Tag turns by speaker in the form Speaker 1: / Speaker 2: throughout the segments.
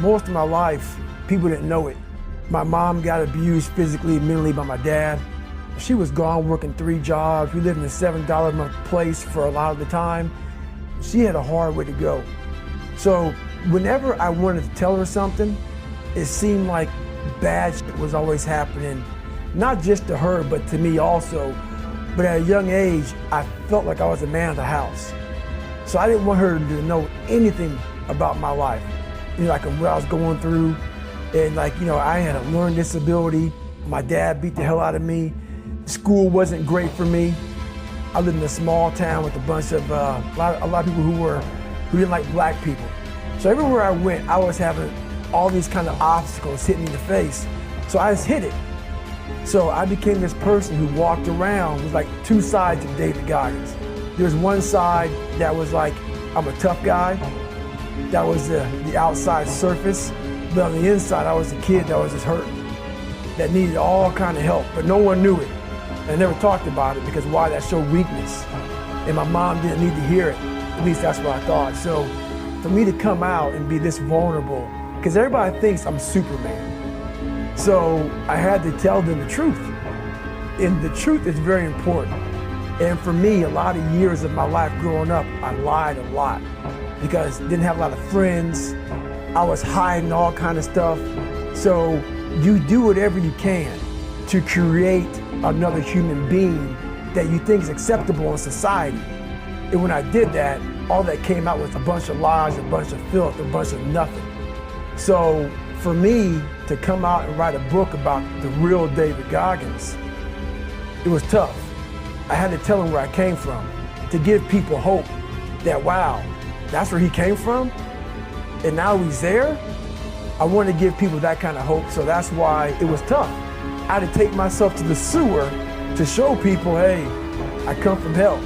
Speaker 1: Most of my life, people didn't know it. My mom got abused physically and mentally by my dad. She was gone working 3 jobs. We lived in a $7 a month place for a lot of the time. She had a hard way to go. So whenever I wanted to tell her something, it seemed like bad shit was always happening, not just to her, but to me also. But at a young age, I felt like I was the man of the house. So I didn't want her to know anything about my life. You know, like what I was going through. And like, you know, I had a learning disability. My dad beat the hell out of me. School wasn't great for me. I lived in a small town with a bunch of, a lot of people who didn't like black people. So everywhere I went, I was having all these kind of obstacles hitting me in the face. So I just hit it. So I became this person who walked around with like 2 sides of David Goggins. There's one side that was like, I'm a tough guy. That was the outside surface. But on the inside, I was a kid that was just hurting, that needed all kind of help, but no one knew it. I never talked about it because why? That showed weakness. And my mom didn't need to hear it. At least that's what I thought. So for me to come out and be this vulnerable, because everybody thinks I'm Superman. So I had to tell them the truth. And the truth is very important. And for me, a lot of years of my life growing up, I lied a lot because I didn't have a lot of friends. I was hiding all kind of stuff. So you do whatever you can to create another human being that you think is acceptable in society. And when I did that, all that came out was a bunch of lies, a bunch of filth, a bunch of nothing. So for me to come out and write a book about the real David Goggins, it was tough. I had to tell them where I came from, to give people hope that, wow, that's where he came from? And now he's there? I want to give people that kind of hope, so that's why it was tough. I had to take myself to the sewer to show people, hey, I come from hell.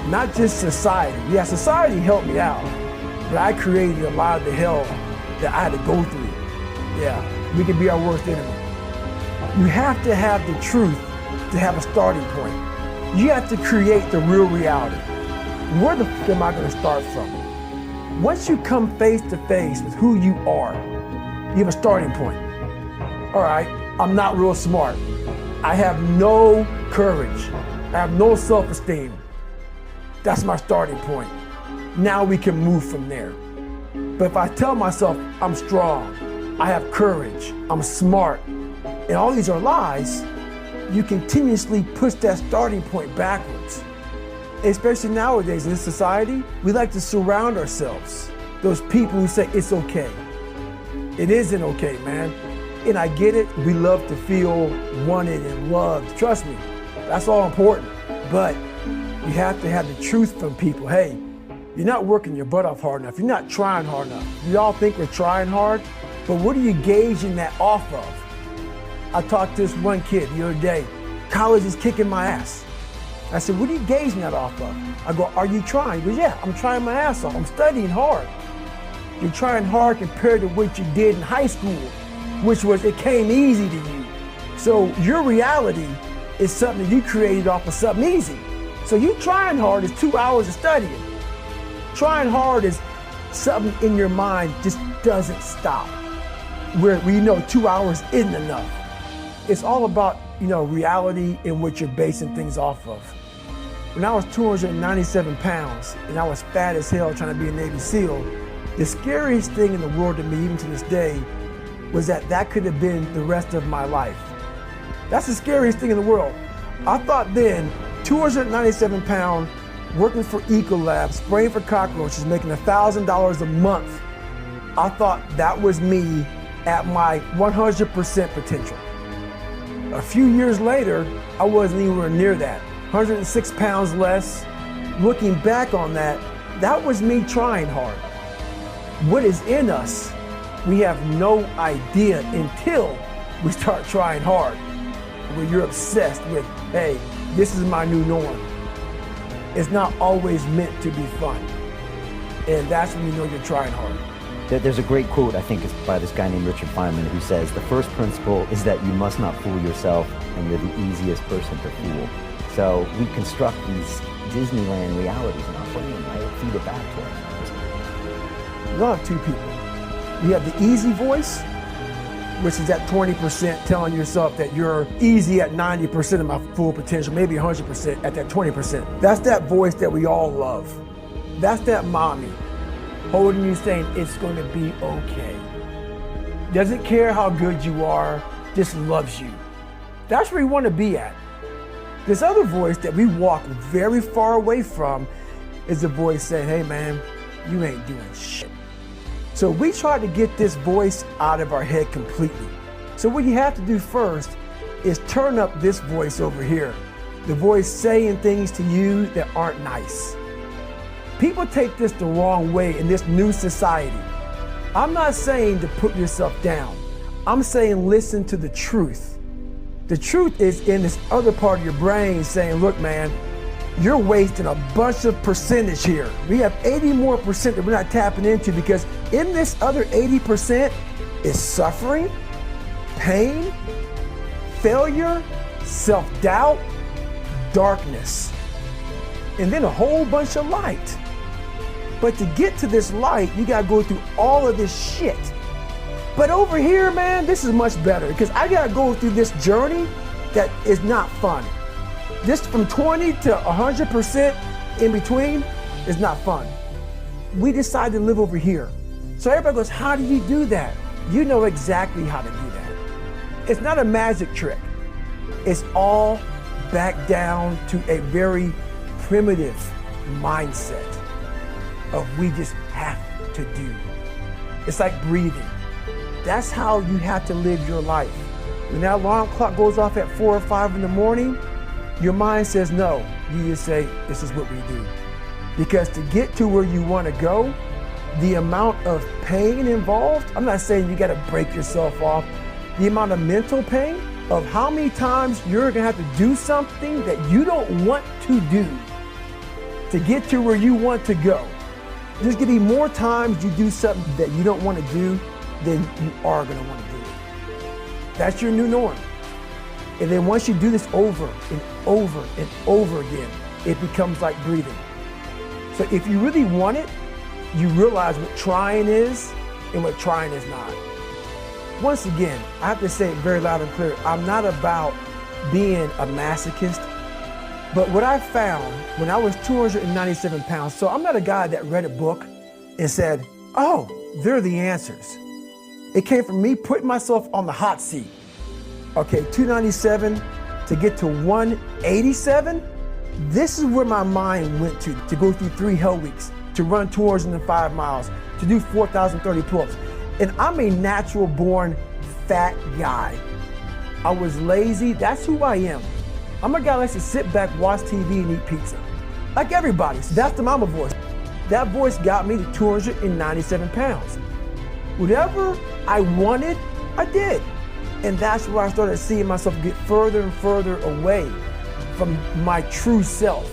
Speaker 1: Not just society. Yeah, society helped me out, but I created a lot of the hell that I had to go through. Yeah, we can be our worst enemy. You have to have the truth to have a starting point. You have to create the real reality. Where the f am I going to start from? Once you come face to face with who you are, you have a starting point. All right, I'm not real smart. I have no courage. I have no self-esteem. That's my starting point. Now we can move from there. But if I tell myself I'm strong, I have courage, I'm smart, and all these are lies, you continuously push that starting point backwards. Especially nowadays in this society, we like to surround ourselves. Those people who say it's okay. It isn't okay, man. And I get it, we love to feel wanted and loved. Trust me, that's all important. But you have to have the truth from people. Hey, you're not working your butt off hard enough. You're not trying hard enough. We all think we're trying hard, but what are you gauging that off of? I talked to this one kid the other day. College is kicking my ass. I said, what are you gauging that off of? I go, are you trying? He goes, yeah, I'm trying my ass off. I'm studying hard. You're trying hard compared to what you did in high school, which was it came easy to you. So your reality is something you created off of something easy. So you trying hard is 2 hours of studying. Trying hard is something in your mind just doesn't stop. Where you know 2 hours isn't enough. It's all about, you know, reality and what you're basing things off of. When I was 297 pounds and I was fat as hell trying to be a Navy SEAL, the scariest thing in the world to me, even to this day, was that that could have been the rest of my life. That's the scariest thing in the world. I thought then, 297 pounds, working for Ecolab, spraying for cockroaches, making $1,000 a month. I thought that was me at my 100% potential. A few years later, I wasn't anywhere near that. 106 pounds less. Looking back on that, that was me trying hard. What is in us, we have no idea until we start trying hard. Where you're obsessed with, hey, this is my new norm. It's not always meant to be fun. And that's when you know you're trying hard.
Speaker 2: There's a great quote, I think it's by this guy named Richard Feynman, who says, the first principle is that you must not fool yourself, and you're the easiest person to fool. So we construct these Disneyland realities in our brain, right? Feed it back to ourselves.
Speaker 1: You don't have two people. We have the easy voice, which is that 20% telling yourself that you're easy at 90% of my full potential, maybe 100% at that 20%. That's that voice that we all love. That's that mommy holding you saying it's going to be okay. Doesn't care how good you are, just loves you. That's where you want to be at. This other voice that we walk very far away from is a voice saying, hey man, you ain't doing shit. So we try to get this voice out of our head completely. So what you have to do first is turn up this voice over here. The voice saying things to you that aren't nice. People take this the wrong way in this new society. I'm not saying to put yourself down. I'm saying listen to the truth. The truth is in this other part of your brain saying, look man, you're wasting a bunch of percentage here. We have 80 more percent that we're not tapping into because in this other 80% is suffering, pain, failure, self-doubt, darkness, and then a whole bunch of light. But to get to this light, you gotta go through all of this shit. But over here, man, this is much better because I gotta go through this journey that is not fun. This from 20 to 100% in between is not fun. We decided to live over here. So everybody goes, how do you do that? You know exactly how to do that. It's not a magic trick. It's all back down to a very primitive mindset of we just have to do. It's like breathing. That's how you have to live your life. When that alarm clock goes off at 4 or 5 in the morning, your mind says no. You just say, this is what we do. Because to get to where you want to go, the amount of pain involved, I'm not saying you got to break yourself off, the amount of mental pain of how many times you're going to have to do something that you don't want to do to get to where you want to go. There's going to be more times you do something that you don't want to do than you are going to want to do. That's your new norm. And then once you do this over and over and over again, it becomes like breathing. So if you really want it, you realize what trying is and what trying is not. Once again, I have to say it very loud and clear, I'm not about being a masochist, but what I found when I was 297 pounds, so I'm not a guy that read a book and said, oh, they're the answers. It came from me putting myself on the hot seat. Okay, 297 to get to 187, this is where my mind went to go through 3 hell weeks, to run 205 miles, to do 4,030 pull-ups. And I'm a natural born fat guy. I was lazy, that's who I am. I'm a guy that likes to sit back, watch TV, and eat pizza. Like everybody, so that's the mama voice. That voice got me to 297 pounds. Whatever I wanted, I did. And that's where I started seeing myself get further and further away from my true self.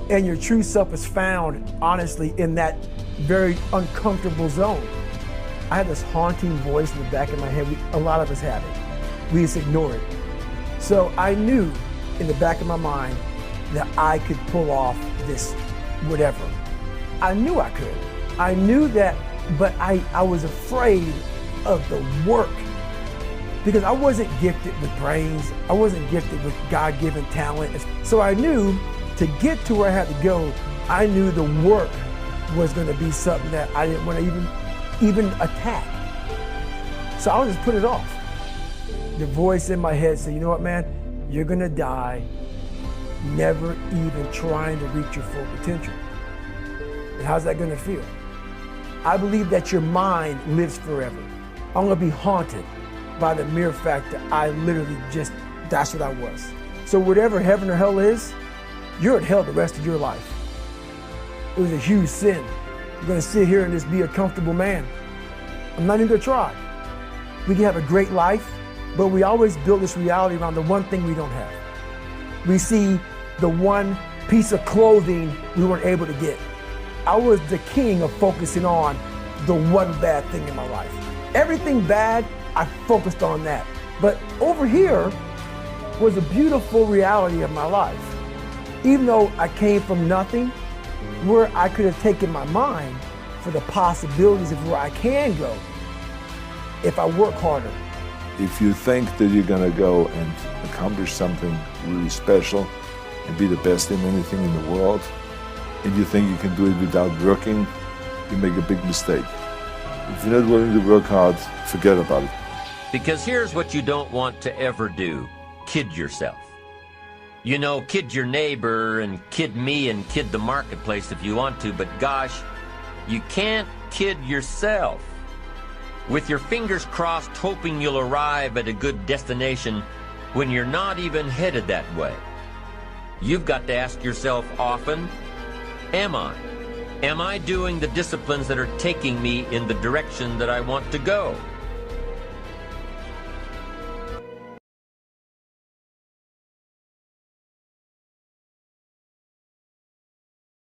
Speaker 1: And your true self is found, honestly, in that very uncomfortable zone. I had this haunting voice in the back of my head. A lot of us have it. We just ignore it. So I knew in the back of my mind that I could pull off this whatever. I knew I could. I knew that, but I was afraid of the work. Because I wasn't gifted with brains, I wasn't gifted with God-given talent. So I knew to get to where I had to go, I knew the work was gonna be something that I didn't want to even attack. So I would just put it off. The voice in my head said, you know what, man, you're gonna die never even trying to reach your full potential. And how's that gonna feel? I believe that your mind lives forever. I'm gonna be haunted by the mere fact that I literally that's what I was. So whatever heaven or hell is, you're in hell the rest of your life. It was a huge sin. I'm gonna sit here and just be a comfortable man. I'm not even gonna try. We can have a great life, but we always build this reality around the one thing we don't have. We see the one piece of clothing we weren't able to get. I was the king of focusing on the one bad thing in my life. Everything bad, I focused on that. But over here was a beautiful reality of my life. Even though I came from nothing, where I could have taken my mind for the possibilities of where I can go, if I work harder.
Speaker 3: If you think that you're gonna go and accomplish something really special and be the best in anything in the world, and you think you can do it without working, you make a big mistake. If you're not willing to work hard, forget about it.
Speaker 4: Because here's what you don't want to ever do. Kid yourself. You know, kid your neighbor and kid me and kid the marketplace if you want to, but gosh, you can't kid yourself. With your fingers crossed hoping you'll arrive at a good destination when you're not even headed that way. You've got to ask yourself often, am I? Am I doing the disciplines that are taking me in the direction that I want to go?